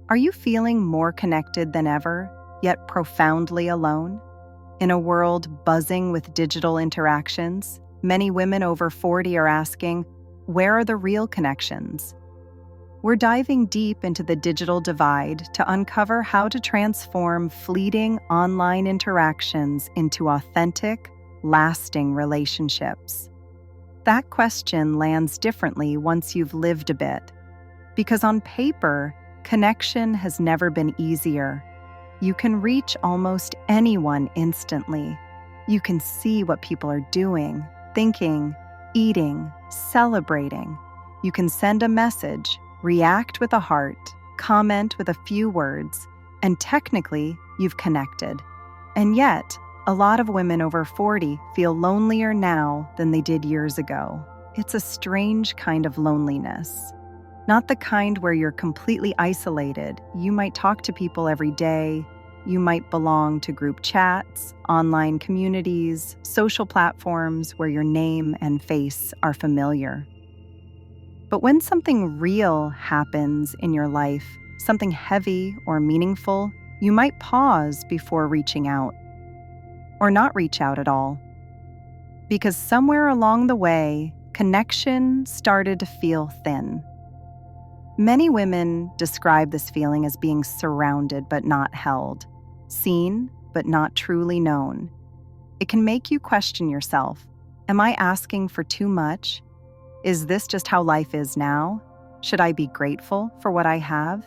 Are you feeling more connected than ever, yet profoundly alone? In a world buzzing with digital interactions, many women over 40 are asking, where are the real connections? We're diving deep into the digital divide to uncover how to transform fleeting online interactions into authentic, lasting relationships. That question lands differently once you've lived a bit, because on paper, connection has never been easier. You can reach almost anyone instantly. You can see what people are doing, thinking, eating, celebrating. You can send a message, react with a heart, comment with a few words, and technically, you've connected. And yet, a lot of women over 40 feel lonelier now than they did years ago. It's a strange kind of loneliness. Not the kind where you're completely isolated. You might talk to people every day. You might belong to group chats, online communities, social platforms where your name and face are familiar. But when something real happens in your life, something heavy or meaningful, you might pause before reaching out. Or not reach out at all. Because somewhere along the way, connection started to feel thin. Many women describe this feeling as being surrounded but not held, seen but not truly known. It can make you question yourself. Am I asking for too much? Is this just how life is now? Should I be grateful for what I have?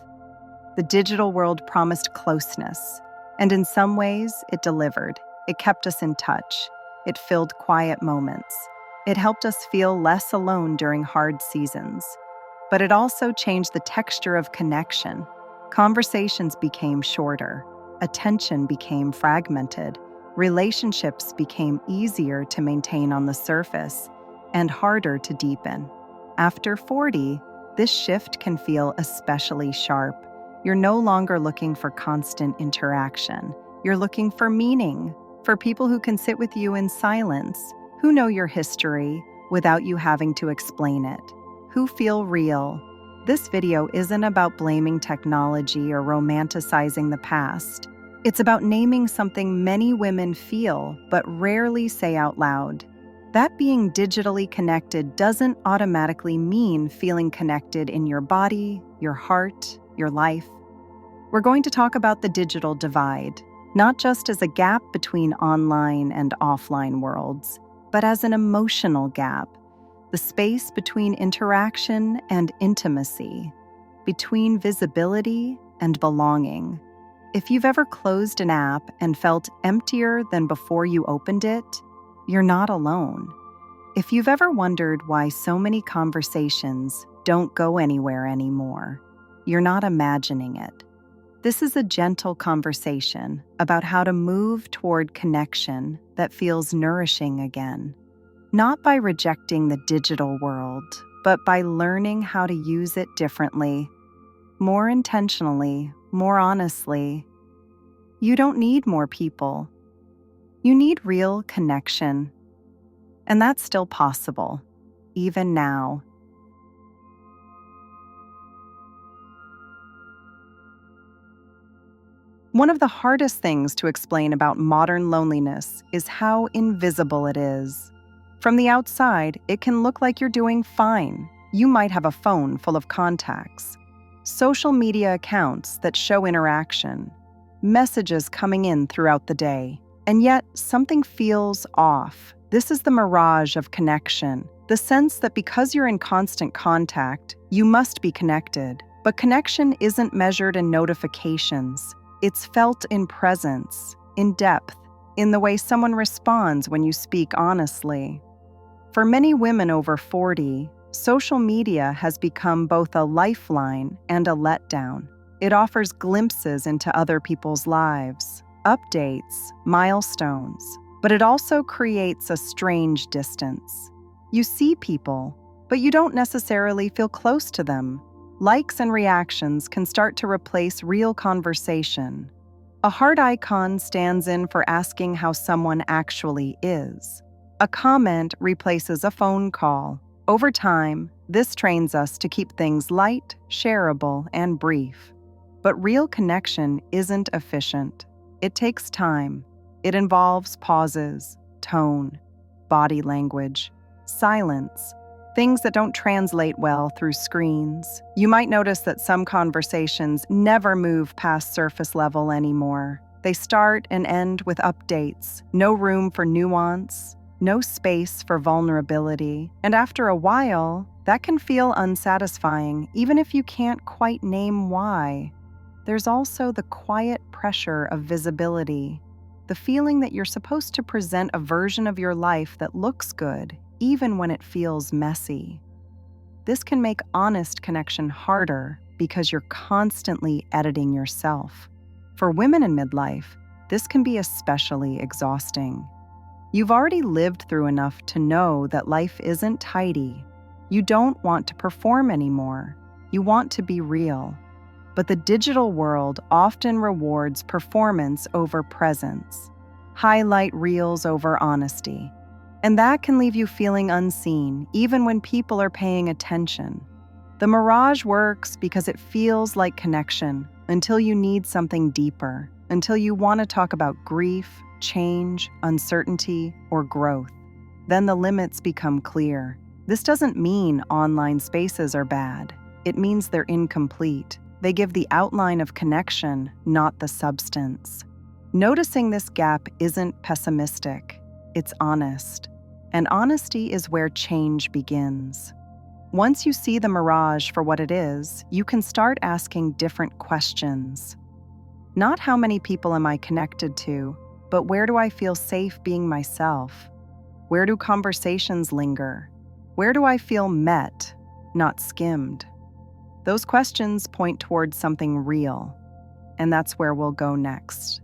The digital world promised closeness, and in some ways, it delivered. It kept us in touch. It filled quiet moments. It helped us feel less alone during hard seasons. But it also changed the texture of connection. Conversations became shorter. Attention became fragmented. Relationships became easier to maintain on the surface and harder to deepen. After 40, this shift can feel especially sharp. You're no longer looking for constant interaction. You're looking for meaning, for people who can sit with you in silence, who know your history without you having to explain it, who feel real. This video isn't about blaming technology or romanticizing the past. It's about naming something many women feel but rarely say out loud. That being digitally connected doesn't automatically mean feeling connected in your body, your heart, your life. We're going to talk about the digital divide, not just as a gap between online and offline worlds, but as an emotional gap, the space between interaction and intimacy, between visibility and belonging. If you've ever closed an app and felt emptier than before you opened it, you're not alone. If you've ever wondered why so many conversations don't go anywhere anymore, you're not imagining it. This is a gentle conversation about how to move toward connection that feels nourishing again. Not by rejecting the digital world, but by learning how to use it differently, more intentionally, more honestly. You don't need more people. You need real connection. And that's still possible, even now. One of the hardest things to explain about modern loneliness is how invisible it is. From the outside, it can look like you're doing fine. You might have a phone full of contacts, social media accounts that show interaction, messages coming in throughout the day. And yet, something feels off. This is the mirage of connection, the sense that because you're in constant contact, you must be connected. But connection isn't measured in notifications. It's felt in presence, in depth, in the way someone responds when you speak honestly. For many women over 40, social media has become both a lifeline and a letdown. It offers glimpses into other people's lives, updates, milestones, but it also creates a strange distance. You see people, but you don't necessarily feel close to them. Likes and reactions can start to replace real conversation. A heart icon stands in for asking how someone actually is. A comment replaces a phone call. Over time, this trains us to keep things light, shareable, and brief. But real connection isn't efficient. It takes time. It involves pauses, tone, body language, silence, things that don't translate well through screens. You might notice that some conversations never move past surface level anymore. They start and end with updates, no room for nuance, no space for vulnerability. And after a while, that can feel unsatisfying, even if you can't quite name why. There's also the quiet pressure of visibility, the feeling that you're supposed to present a version of your life that looks good, even when it feels messy. This can make honest connection harder because you're constantly editing yourself. For women in midlife, this can be especially exhausting. You've already lived through enough to know that life isn't tidy. You don't want to perform anymore. You want to be real. But the digital world often rewards performance over presence, highlight reels over honesty, and that can leave you feeling unseen even when people are paying attention. The mirage works because it feels like connection until you need something deeper, until you want to talk about grief, change, uncertainty, or growth. Then the limits become clear. This doesn't mean online spaces are bad. It means they're incomplete. They give the outline of connection, not the substance. Noticing this gap isn't pessimistic, it's honest. And honesty is where change begins. Once you see the mirage for what it is, you can start asking different questions. Not how many people am I connected to, but where do I feel safe being myself? Where do conversations linger? Where do I feel met, not skimmed? Those questions point towards something real, and that's where we'll go next.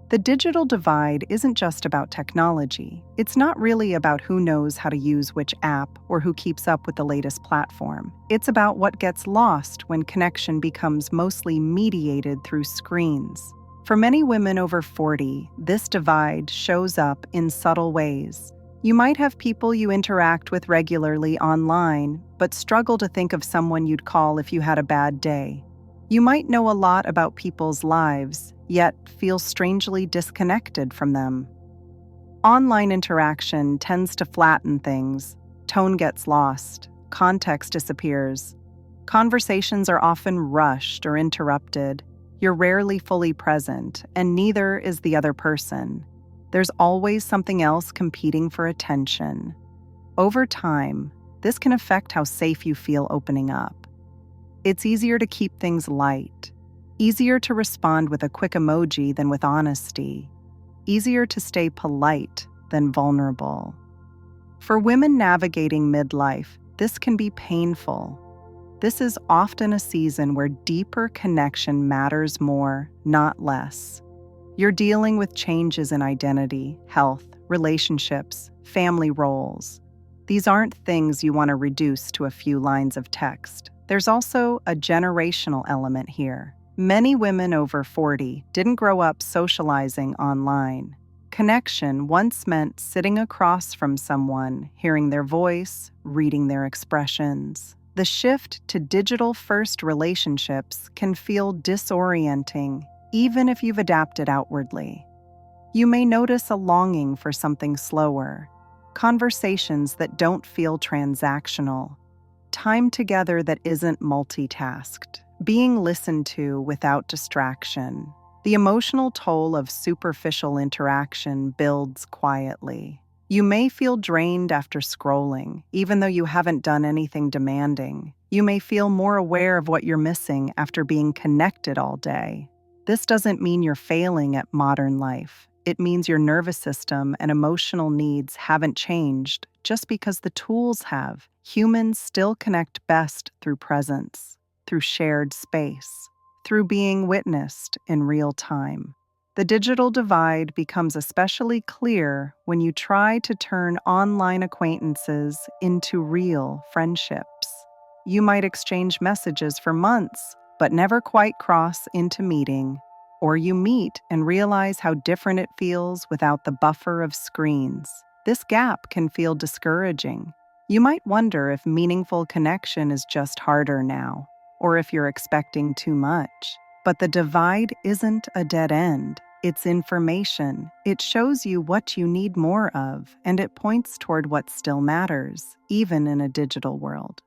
The digital divide isn't just about technology. It's not really about who knows how to use which app or who keeps up with the latest platform. It's about what gets lost when connection becomes mostly mediated through screens. For many women over 40, this divide shows up in subtle ways. You might have people you interact with regularly online, but struggle to think of someone you'd call if you had a bad day. You might know a lot about people's lives, yet feel strangely disconnected from them. Online interaction tends to flatten things. Tone gets lost. Context disappears. Conversations are often rushed or interrupted. You're rarely fully present, and neither is the other person. There's always something else competing for attention. Over time, this can affect how safe you feel opening up. It's easier to keep things light, easier to respond with a quick emoji than with honesty, easier to stay polite than vulnerable. For women navigating midlife, this can be painful. This is often a season where deeper connection matters more, not less. You're dealing with changes in identity, health, relationships, family roles. These aren't things you want to reduce to a few lines of text. There's also a generational element here. Many women over 40 didn't grow up socializing online. Connection once meant sitting across from someone, hearing their voice, reading their expressions. The shift to digital-first relationships can feel disorienting, even if you've adapted outwardly. You may notice a longing for something slower, conversations that don't feel transactional, time together that isn't multitasked, being listened to without distraction. The emotional toll of superficial interaction builds quietly. You may feel drained after scrolling, even though you haven't done anything demanding. You may feel more aware of what you're missing after being connected all day. This doesn't mean you're failing at modern life. It means your nervous system and emotional needs haven't changed just because the tools have. Humans still connect best through presence, through shared space, through being witnessed in real time. The digital divide becomes especially clear when you try to turn online acquaintances into real friendships. You might exchange messages for months, but never quite cross into meeting. Or you meet and realize how different it feels without the buffer of screens. This gap can feel discouraging. You might wonder if meaningful connection is just harder now, or if you're expecting too much. But the divide isn't a dead end. It's information. It shows you what you need more of, and it points toward what still matters, even in a digital world.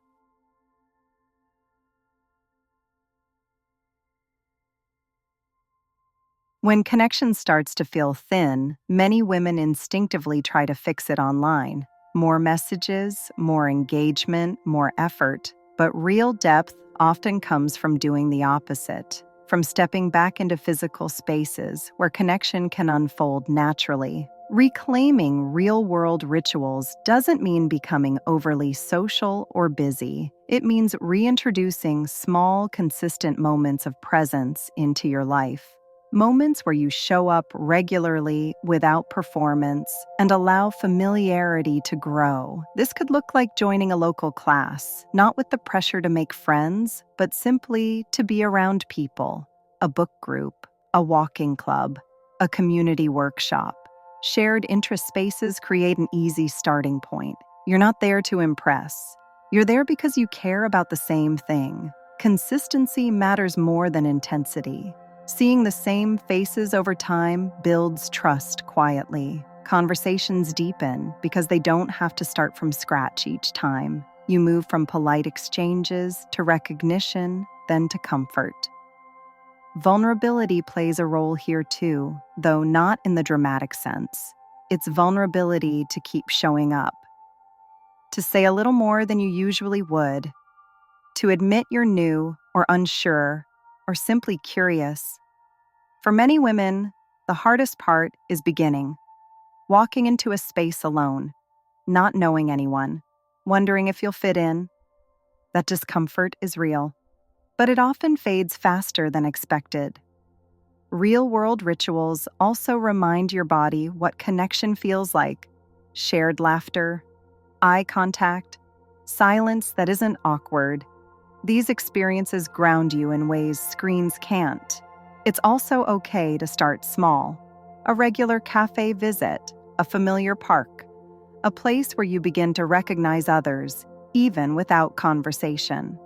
When connection starts to feel thin, many women instinctively try to fix it online. More messages, more engagement, more effort. But real depth often comes from doing the opposite, from stepping back into physical spaces where connection can unfold naturally. Reclaiming real-world rituals doesn't mean becoming overly social or busy. It means reintroducing small, consistent moments of presence into your life. Moments where you show up regularly without performance and allow familiarity to grow. This could look like joining a local class, not with the pressure to make friends, but simply to be around people. A book group, a walking club, a community workshop. Shared interest spaces create an easy starting point. You're not there to impress. You're there because you care about the same thing. Consistency matters more than intensity. Seeing the same faces over time builds trust quietly. Conversations deepen because they don't have to start from scratch each time. You move from polite exchanges to recognition, then to comfort. Vulnerability plays a role here too, though not in the dramatic sense. It's vulnerability to keep showing up, to say a little more than you usually would, to admit you're new or unsure or simply curious. For many women, the hardest part is beginning, walking into a space alone, not knowing anyone, wondering if you'll fit in. That discomfort is real, but it often fades faster than expected. Real-world rituals also remind your body what connection feels like: shared laughter, eye contact, silence that isn't awkward. These experiences ground you in ways screens can't. It's also okay to start small. A regular cafe visit, a familiar park, a place where you begin to recognize others, even without conversation.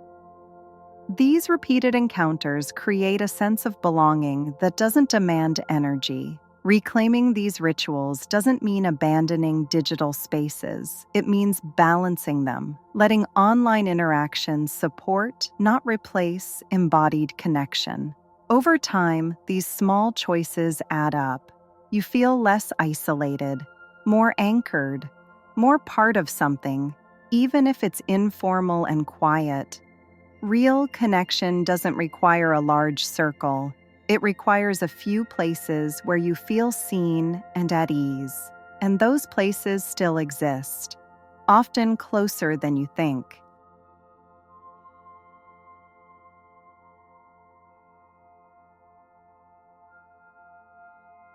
These repeated encounters create a sense of belonging that doesn't demand energy. Reclaiming these rituals doesn't mean abandoning digital spaces. It means balancing them, letting online interactions support, not replace, embodied connection. Over time, these small choices add up. You feel less isolated, more anchored, more part of something, even if it's informal and quiet. Real connection doesn't require a large circle. It requires a few places where you feel seen and at ease. And those places still exist, often closer than you think.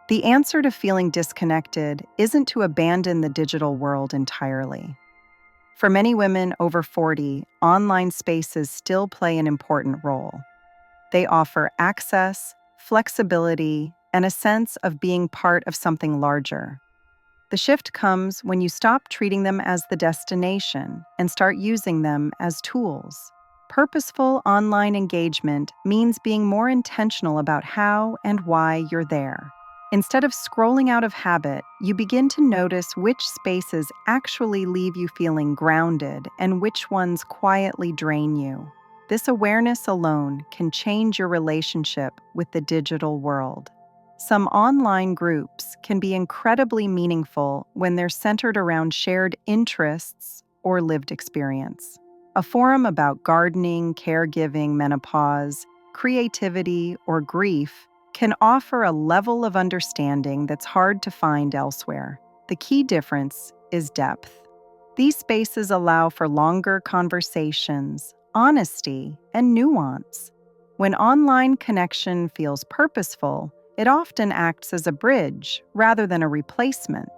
The answer to feeling disconnected isn't to abandon the digital world entirely. For many women over 40, online spaces still play an important role. They offer access, flexibility, and a sense of being part of something larger. The shift comes when you stop treating them as the destination and start using them as tools. Purposeful online engagement means being more intentional about how and why you're there. Instead of scrolling out of habit, you begin to notice which spaces actually leave you feeling grounded and which ones quietly drain you. This awareness alone can change your relationship with the digital world. Some online groups can be incredibly meaningful when they're centered around shared interests or lived experience. A forum about gardening, caregiving, menopause, creativity, or grief can offer a level of understanding that's hard to find elsewhere. The key difference is depth. These spaces allow for longer conversations, honesty, and nuance. When online connection feels purposeful, it often acts as a bridge rather than a replacement.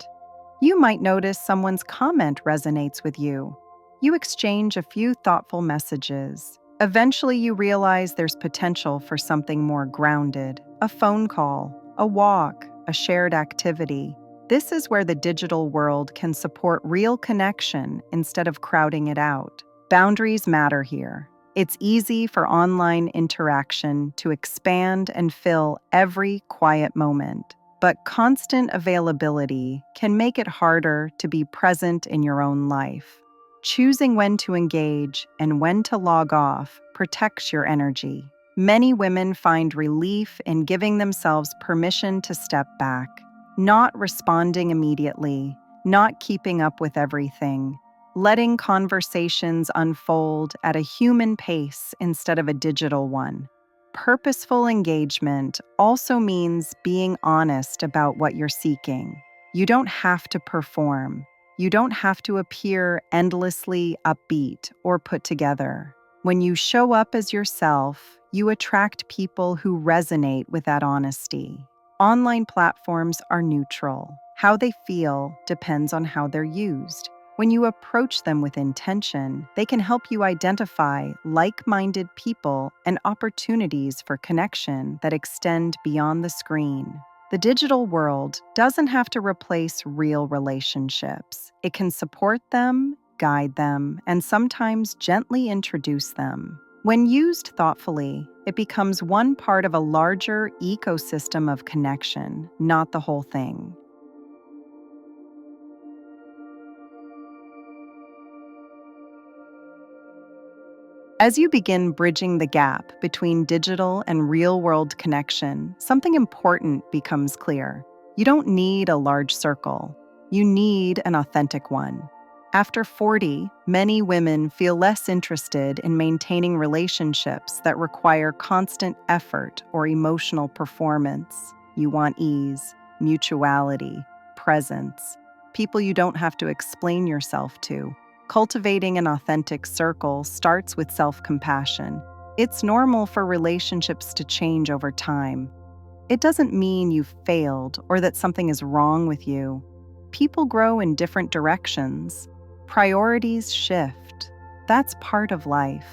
You might notice someone's comment resonates with you. You exchange a few thoughtful messages. Eventually, you realize there's potential for something more grounded: a phone call, a walk, a shared activity. This is where the digital world can support real connection instead of crowding it out. Boundaries matter here. It's easy for online interaction to expand and fill every quiet moment, but constant availability can make it harder to be present in your own life. Choosing when to engage and when to log off protects your energy. Many women find relief in giving themselves permission to step back, not responding immediately, not keeping up with everything, letting conversations unfold at a human pace instead of a digital one. Purposeful engagement also means being honest about what you're seeking. You don't have to perform. You don't have to appear endlessly upbeat or put together. When you show up as yourself, you attract people who resonate with that honesty. Online platforms are neutral. How they feel depends on how they're used. When you approach them with intention, they can help you identify like-minded people and opportunities for connection that extend beyond the screen. The digital world doesn't have to replace real relationships. It can support them, guide them, and sometimes gently introduce them. When used thoughtfully, it becomes one part of a larger ecosystem of connection, not the whole thing. As you begin bridging the gap between digital and real-world connection, something important becomes clear. You don't need a large circle. You need an authentic one. After 40, many women feel less interested in maintaining relationships that require constant effort or emotional performance. You want ease, mutuality, presence, people you don't have to explain yourself to. Cultivating an authentic circle starts with self-compassion. It's normal for relationships to change over time. It doesn't mean you've failed or that something is wrong with you. People grow in different directions. Priorities shift. That's part of life.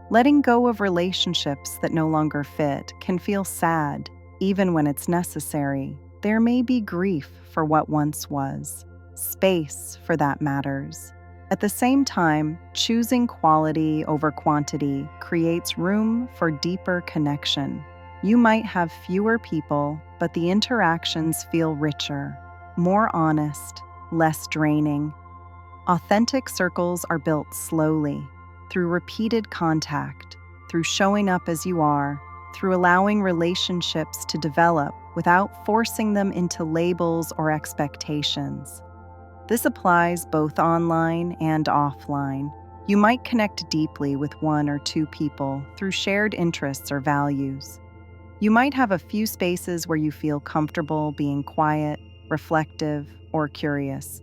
Letting go of relationships that no longer fit can feel sad, even when it's necessary. There may be grief for what once was. Space for that matters. At the same time, choosing quality over quantity creates room for deeper connection. You might have fewer people, but the interactions feel richer, more honest, less draining. Authentic circles are built slowly, through repeated contact, through showing up as you are, through allowing relationships to develop without forcing them into labels or expectations. This applies both online and offline. You might connect deeply with one or two people through shared interests or values. You might have a few spaces where you feel comfortable being quiet, reflective, or curious.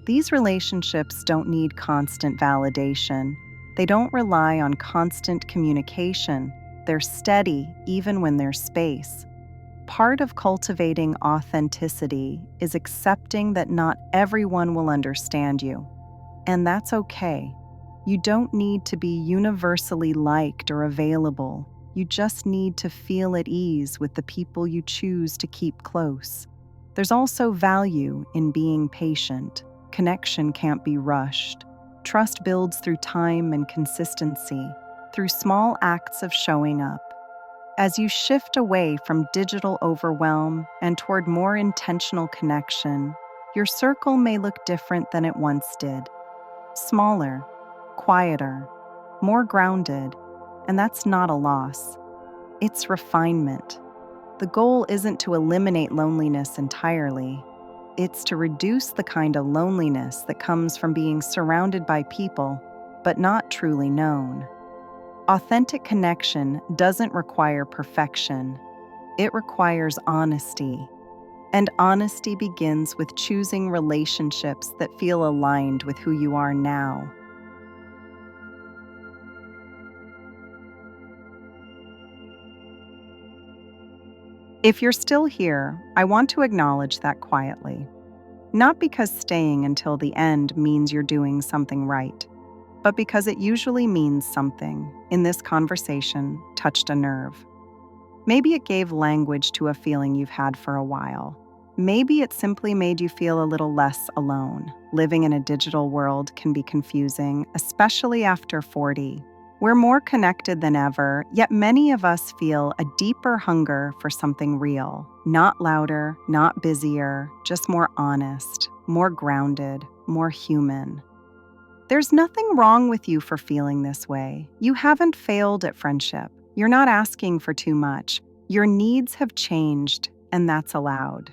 These relationships don't need constant validation. They don't rely on constant communication. They're steady even when there's space. Part of cultivating authenticity is accepting that not everyone will understand you, and that's okay. You don't need to be universally liked or available. You just need to feel at ease with the people you choose to keep close. There's also value in being patient. Connection can't be rushed. Trust builds through time and consistency, through small acts of showing up. As you shift away from digital overwhelm and toward more intentional connection, your circle may look different than it once did. Smaller, quieter, more grounded, and that's not a loss. It's refinement. The goal isn't to eliminate loneliness entirely. It's to reduce the kind of loneliness that comes from being surrounded by people, but not truly known. Authentic connection doesn't require perfection. It requires honesty. And honesty begins with choosing relationships that feel aligned with who you are now. If you're still here, I want to acknowledge that quietly. Not because staying until the end means you're doing something right, but because it usually means something in this conversation touched a nerve. Maybe it gave language to a feeling you've had for a while. Maybe it simply made you feel a little less alone. Living in a digital world can be confusing, especially after 40. We're more connected than ever, yet many of us feel a deeper hunger for something real. Not louder, not busier, just more honest, more grounded, more human. There's nothing wrong with you for feeling this way. You haven't failed at friendship. You're not asking for too much. Your needs have changed, and that's allowed.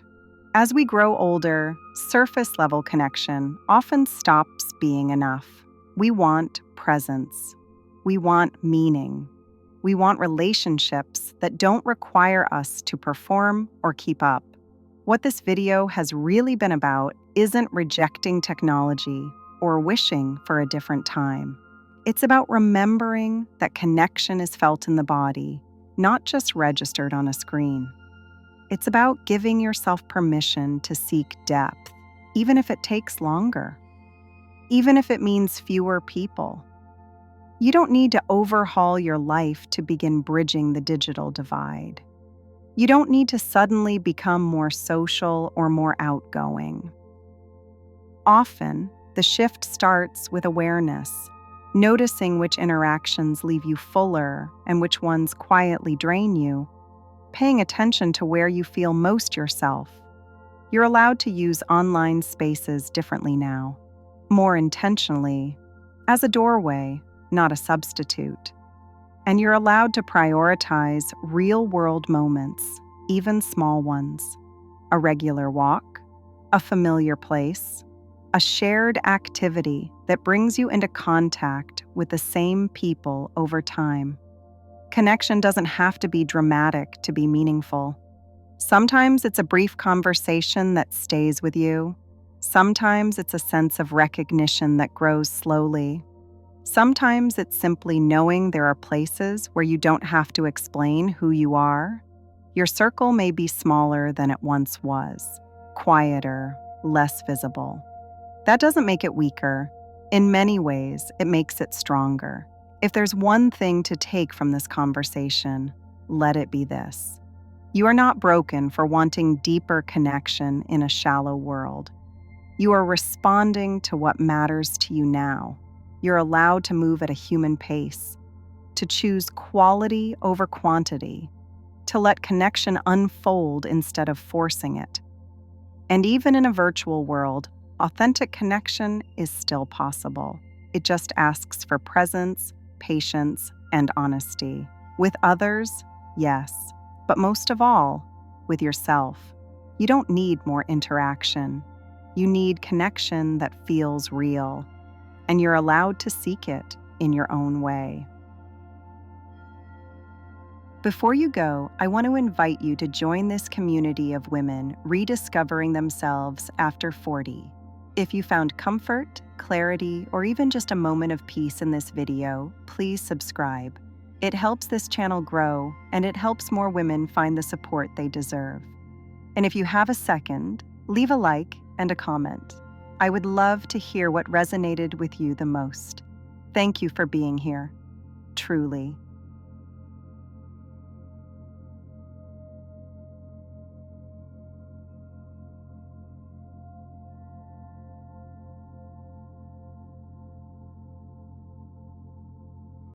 As we grow older, surface-level connection often stops being enough. We want presence. We want meaning. We want relationships that don't require us to perform or keep up. What this video has really been about isn't rejecting technology or wishing for a different time. It's about remembering that connection is felt in the body, not just registered on a screen. It's about giving yourself permission to seek depth, even if it takes longer, even if it means fewer people. You don't need to overhaul your life to begin bridging the digital divide. You don't need to suddenly become more social or more outgoing. Often, the shift starts with awareness, noticing which interactions leave you fuller and which ones quietly drain you, paying attention to where you feel most yourself. You're allowed to use online spaces differently now, more intentionally, as a doorway, not a substitute. And you're allowed to prioritize real-world moments, even small ones. A regular walk, a familiar place, a shared activity that brings you into contact with the same people over time. Connection doesn't have to be dramatic to be meaningful. Sometimes it's a brief conversation that stays with you. Sometimes it's a sense of recognition that grows slowly. Sometimes it's simply knowing there are places where you don't have to explain who you are. Your circle may be smaller than it once was, quieter, less visible. That doesn't make it weaker. In many ways, it makes it stronger. If there's one thing to take from this conversation, let it be this. You are not broken for wanting deeper connection in a shallow world. You are responding to what matters to you now. You're allowed to move at a human pace, to choose quality over quantity, to let connection unfold instead of forcing it. And even in a virtual world, authentic connection is still possible. It just asks for presence, patience, and honesty. With others, yes, but most of all, with yourself. You don't need more interaction. You need connection that feels real, and you're allowed to seek it in your own way. Before you go, I want to invite you to join this community of women rediscovering themselves after 40. If you found comfort, clarity, or even just a moment of peace in this video, please subscribe. It helps this channel grow, and it helps more women find the support they deserve. And if you have a second, leave a like and a comment. I would love to hear what resonated with you the most. Thank you for being here. Truly.